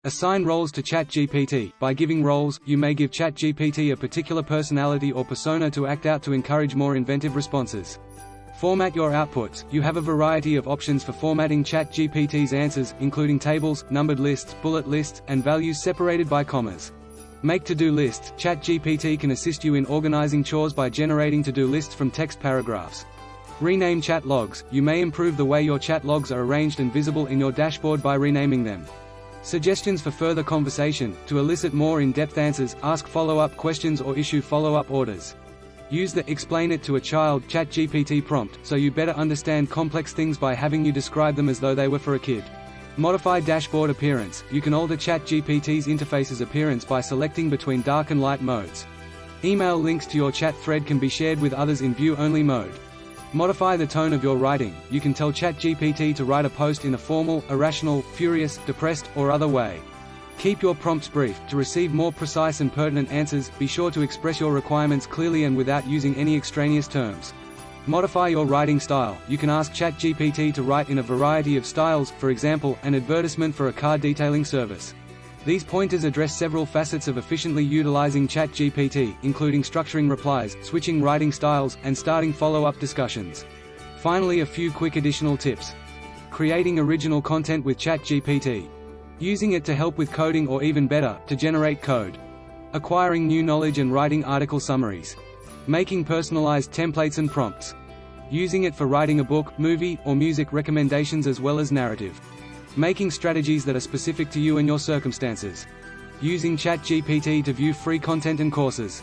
Assign roles to ChatGPT. By giving roles, you may give ChatGPT a particular personality or persona to act out to encourage more inventive responses. Format your outputs. You have a variety of options for formatting ChatGPT's answers, including tables, numbered lists, bullet lists, and values separated by commas. Make to-do lists. ChatGPT can assist you in organizing chores by generating to-do lists from text paragraphs. Rename chat logs. You may improve the way your chat logs are arranged and visible in your dashboard by renaming them. Suggestions for further conversation. To elicit more in-depth answers, ask follow-up questions or issue follow-up orders. Use the "explain it to a child" ChatGPT prompt, so you better understand complex things by having you describe them as though they were for a kid. Modify dashboard appearance. You can alter ChatGPT's interface's appearance by selecting between dark and light modes. Email links to your chat thread can be shared with others in view-only mode. Modify the tone of your writing. You can tell ChatGPT to write a post in a formal, irrational, furious, depressed, or other way. Keep your prompts brief. To receive more precise and pertinent answers, be sure to express your requirements clearly and without using any extraneous terms. Modify your writing style. You can ask ChatGPT to write in a variety of styles, for example, an advertisement for a car detailing service. These pointers address several facets of efficiently utilizing ChatGPT, including structuring replies, switching writing styles, and starting follow-up discussions. Finally, a few quick additional tips. Creating original content with ChatGPT. Using it to help with coding or even better, to generate code. Acquiring new knowledge and writing article summaries. Making personalized templates and prompts. Using it for writing a book, movie, or music recommendations as well as narrative. Making strategies that are specific to you and your circumstances. Using ChatGPT to view free content and courses.